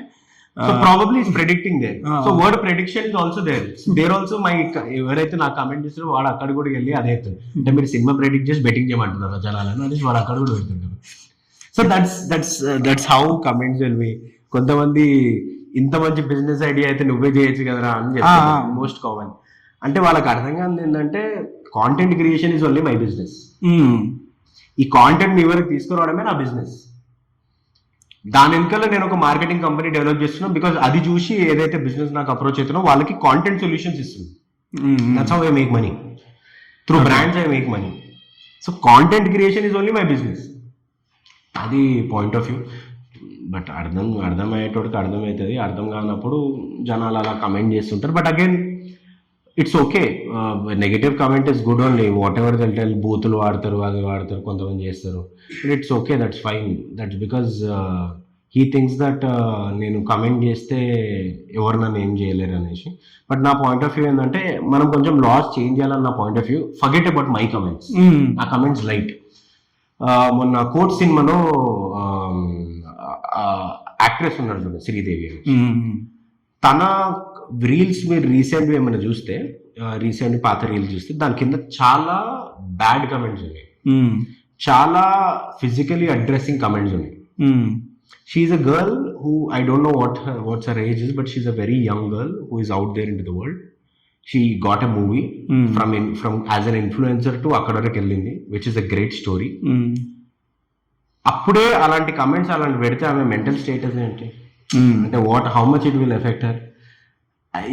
so probably is predicting there. So word prediction is also there also my ఎవరైతే నాకు కామెంట్ చేస్తారో వాడు అక్కడ కూడా వెళ్ళి అదే అవుతుంది, అంటే మీరు సినిమా ప్రెడిక్ట్ చేసి బెట్టింగ్ చేయమంటున్నారు జనాలని అనేసి వాడు అక్కడ కూడా పెడుతుంటారు. So that's how comments will be. కొంతమంది ఇంత మంచి బిజినెస్ ఐడియా అయితే నువ్వే చేయొచ్చు కదరా అని చెప్తారు మోస్ట్ కామన్. అంటే వాళ్ళకి అర్థం కాదు ఏంటంటే content creation is only my business. ఈ కాంటెంట్ మీ వరకు తీసుకురావడమే నా బిజినెస్. దాని వెనకాల నేను ఒక మార్కెటింగ్ కంపెనీ డెవలప్ చేస్తున్నాను, బికాస్ అది చూసి ఏదైతే బిజినెస్ నాకు అప్రోచ్ అవుతున్నా వాళ్ళకి కాంటెంట్ సొల్యూషన్స్ ఇస్తుంది. That's how I make money, through brands I make money. So content creation is only my business, అది పాయింట్ ఆఫ్ వ్యూ. బట్ అర్థమయ్యేటోడికి అర్థమవుతుంది, అర్థం కానప్పుడు జనాలు అలా కమెంట్ చేస్తుంటారు. But again it's okay, negative comment is good only, what ever tell, బూతులు వాడతారు, అది వాడతారు, కొంతమంది చేస్తారు. It's okay, that's fine. That's because he thinks that నేను కమెంట్ చేస్తే ఎవరు నన్ను ఏం చేయలేరు అనేసి. బట్ నా పాయింట్ ఆఫ్ వ్యూ ఏంటంటే మనం కొంచెం లాస్ చేంజ్ చేయాలని నా point of view. Forget about my comments, నా కమెంట్స్ లైట్. మొన్న కోర్ట్ సినిమాలో యాక్ట్రెస్ ఉన్నారు చూడండి, శ్రీదేవి అని. తన రీల్స్ మీరు రీసెంట్ ఏమైనా చూస్తే, రీసెంట్ పాత రీల్స్ చూస్తే దాని కింద చాలా బ్యాడ్ కమెంట్స్ ఉన్నాయి, చాలా ఫిజికలీ అడ్రెస్సింగ్ కమెంట్స్ ఉన్నాయి. She's a girl who I don't know what's her age is, but she's a very young girl who is out there in to the world. She got a movie from as an influencer to అక్కడ వరకు వెళ్ళింది, which is a great story. అప్పుడే అలాంటి కమెంట్స్ అలాంటి పెడితే ఆమె మెంటల్ స్టేటస్ ఏంటి అంటే how much it will affect her.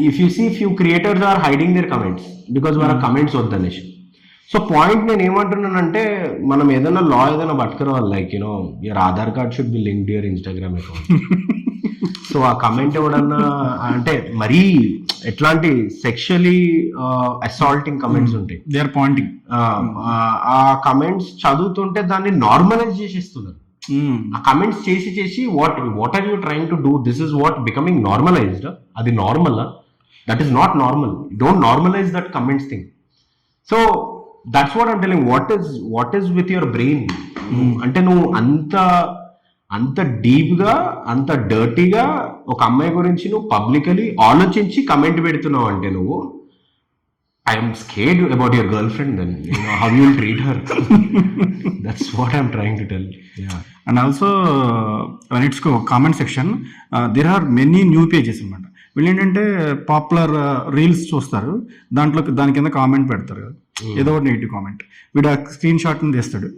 If you see few creators are hiding their comments because వాళ్ళ కమెంట్స్ వద్దనేసి. సో పాయింట్ నేను ఏమంటున్నానంటే మనం ఏదైనా లా ఏదైనా పట్టుకురావాలి, like you know your Aadhaar card should be linked your Instagram account. So ఆ కమెంట్ ఎవడన్నా అంటే మరీ ఎట్లాంటి సెక్షువలీ అసాల్టింగ్ కమెంట్స్ ఉంటాయి, దే ఆర్ పాయింటింగ్. ఆ కమెంట్స్ చదువుతుంటే దాన్ని నార్మలైజ్ చేసేస్తున్నారు. ఆ కమెంట్స్ చేసి what are you trying to do, this is what becoming normalized. అది normal, that is not normal. Don't normalize that comments thing. So that's what I'm telling. What is with your brain. అంటే నువ్వు అంత డీప్ గా అంత డర్టీగా ఒక అమ్మాయి గురించి నువ్వు పబ్లికలీ ఆలోచించి కమెంట్ పెడుతున్నావు అంటే నువ్వు I'm scared about your girl friend, then how you will treat her. That's what I'm trying to tell. And also when it's comment section there are many new pages అనమాట. వీళ్ళు ఏంటంటే పాపులర్ రీల్స్ చూస్తారు, దాని కింద కామెంట్ పెడతారు కదా, ఏదో ఒకటి నెగిటివ్ కామెంట్. వీడు ఆ స్క్రీన్ షాట్ తీస్తాడు,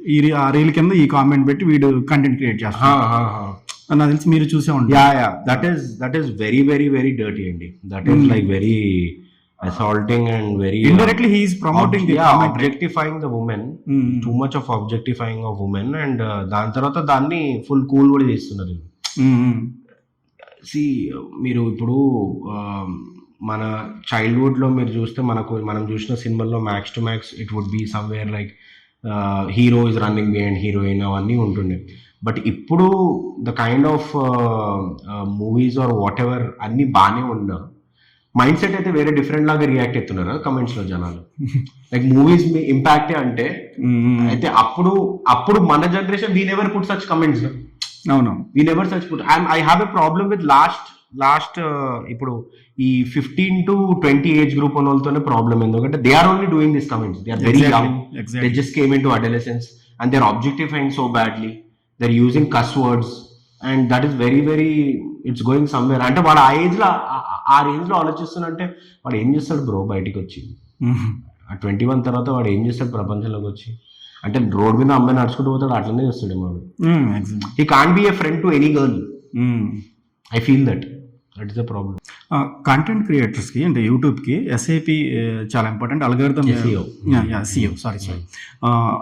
ఆ రీల్ కింద ఈ కామెంట్ పెట్టి వీడు కంటెంట్ క్రియేట్ చేస్తాడు. నాకు తెలిసి మీరు చూసే ఉంటారు. That is very very very dirty అండి. That is like very assaulting and very indirectly he is promoting the objectifying the woman, too much of objectifying of women, and దాని తర్వాత దాన్ని ఫుల్ కూల్ కూడా చేస్తున్నారు. మీరు ఇప్పుడు మన చైల్డ్హుడ్ లో మీరు చూస్తే మనం చూసిన సినిమాల్లో max to max it would be somewhere like hero is running behind heroine అవన్నీ ఉంటుండే. బట్ ఇప్పుడు the kind of movies are whatever అన్ని బాగానే ఉన్నా మైండ్ సెట్ అయితే వేరే డిఫరెంట్ లాగా రియాక్ట్ అవుతున్నారు కమెంట్స్ లో జనాలు. లైక్ మూవీస్ ఇంపాక్ట్ అంటే అయితే అప్పుడు మన generation we never put such comments. అవును, we never such put. I have a problem with last ఇప్పుడు ఈ 15 to 20 ఏజ్ గ్రూప్ ఉన్న వాళ్ళతోనే ప్రాబ్లమ్. ఎందుకంటే they are only doing this comments. They are very young, they just came in to adolescence and they are objectifying so badly. They are using cuss words and that is very very it's going somewhere. అంటే వాడు ఆ రేంజ్ లో ఆలోచిస్తున్నంటే వాడు ఏం చేస్తాడు బ్రో బయటికి వచ్చి? ఆ 21 తర్వాత వాడు ఏం చేస్తాడు ప్రపంచంలోకి వచ్చి? అంటే రోడ్ మీద అమ్మాయి నడుచుకుంటూ పోతాడు, అట్లనే చేస్తాడు వాడు. He can't be a friend to any girl. I feel that is the problem. Content క్రియేటర్స్కి అంటే యూట్యూబ్కి ఎస్ఏపి చాలా important. Algorithm SEO sorry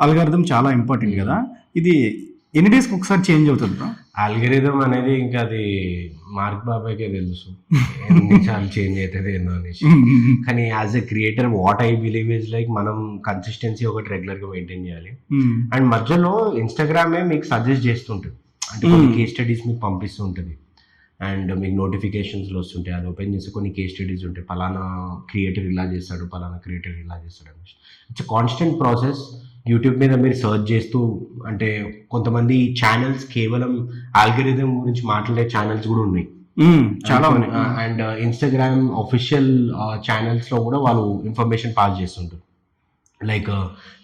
algorithm చాలా ఇంపార్టెంట్ కదా. ఇది ఎన్ని డేస్కి ఒకసారి చేంజ్ అవుతుంది బ్రో? ఆల్గరిథం అనేది ఇంకా అది మార్క్ బాబాయ్కే తెలుసు ఎన్నిసార్లు చేంజ్ అవుతుంది ఏందో అనేసి. కానీ as a creator what I believe is like మనం కన్సిస్టెన్సీ ఒకటి రెగ్యులర్గా మెయింటైన్ చేయాలి. అండ్ మధ్యలో ఇన్స్టాగ్రామే మీకు సజెస్ట్ చేస్తుంటుంది, అంటే కొన్ని కేస్ స్టడీస్ మీకు పంపిస్తూ ఉంటుంది అండ్ మీకు నోటిఫికేషన్స్లో వస్తుంటాయి. అది ఓపెన్ చేసి కొన్ని కేస్ స్టడీస్ ఉంటాయి, పలానా క్రియేటర్ ఇలా చేస్తాడు, పలానా క్రియేటర్ ఇలా చేస్తాడు అనేసి. It's constant process. యూట్యూబ్ మీద మీరు సర్చ్ చేస్తూ, అంటే కొంతమంది ఛానల్స్ కేవలం ఆల్గరిథం గురించి మాట్లాడే ఛానల్స్ కూడా ఉన్నాయి చాలా ఉన్నాయి. అండ్ ఇన్స్టాగ్రామ్ ఆఫీషియల్ ఛానల్స్లో కూడా వాళ్ళు ఇన్ఫర్మేషన్ పాస్ చేస్తుంటారు. లైక్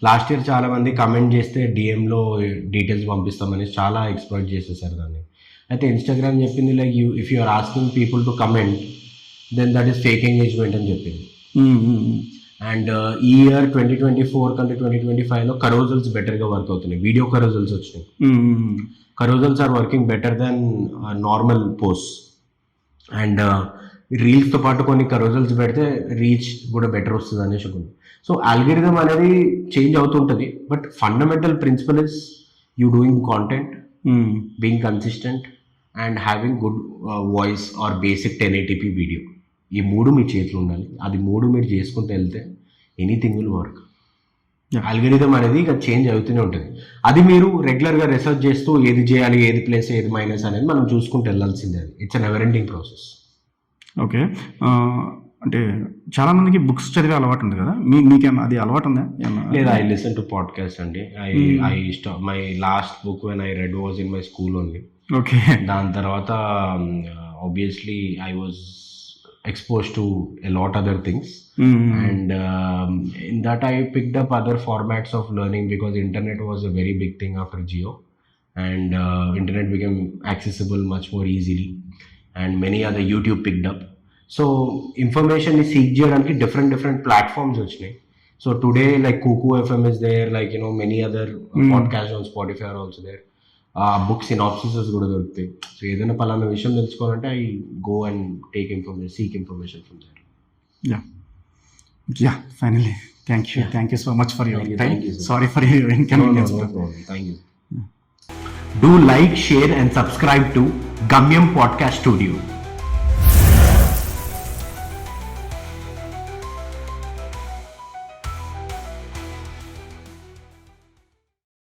లాస్ట్ ఇయర్ చాలా మంది కమెంట్ చేస్తే డిఎంలో డీటెయిల్స్ పంపిస్తామని చాలా ఎక్స్ప్లోర్ చేసేసారు దాన్ని. అయితే ఇన్స్టాగ్రామ్ చెప్పింది like if you are asking people to comment then that is fake engagement అని చెప్పింది. అండ్ ఈ ఇయర్ 2024 కంటే 2025లో కరోజల్స్ బెటర్గా వర్క్ అవుతున్నాయి. వీడియో కరోజల్స్ వచ్చినాయి. Carousels are working better then normal post. And రీల్స్తో పాటు కొన్ని కరోజల్స్ పెడితే రీచ్ కూడా బెటర్ వస్తుంది అనేసి ఉంది. సో ఆల్గరిథం అనేది చేంజ్ అవుతుంటుంది, but fundamental principle is you doing content, being consistent and having good voice or basic 1080p video. ఈ మూడు మీ చేతిలో ఉండాలి. అది మూడు మీరు చేసుకుంటూ వెళ్తే ఎనీథింగ్ విల్ వర్క్. ఆల్గరిథం అనేది ఇక చేంజ్ అవుతూనే ఉంటుంది. అది మీరు రెగ్యులర్గా రీసెర్చ్ చేస్తూ ఏది చేయాలి, ఏది ప్లస్, ఏది మైనస్ అనేది మనం చూసుకుంటూ వెళ్ళాల్సిందే. అది it's a never ending process. Okay, అంటే చాలా మందికి బుక్స్ చదివే అలవాటు ఉంది కదా, మీకేమన్నా అది అలవాటు ఉందా? లేదా ఐ లిసన్ టు పాడ్కాస్ట్ అండి. My last book when I read was in my school only. Okay, దాని తర్వాత obviously I was exposed to a lot other things. And in that I picked up other formats of learning because internet was a very big thing after Jio, and internet became accessible much more easily, and many other YouTube picked up. So information is seek cheyadaniki different platforms vachnayi. So today like Kuku FM is there, like you know many other podcasts on Spotify are also there. Book synopsises కూడా దొరుకుతాయి. సో ఏదైనా పలానా విషయం తెలుసుకోవాలంటే I go and take information, seek information from there. Ya finally thank you so much for your time. Sorry for your inconvenience. Thank you. Do like, share and subscribe to Gamyam Podcast Studio.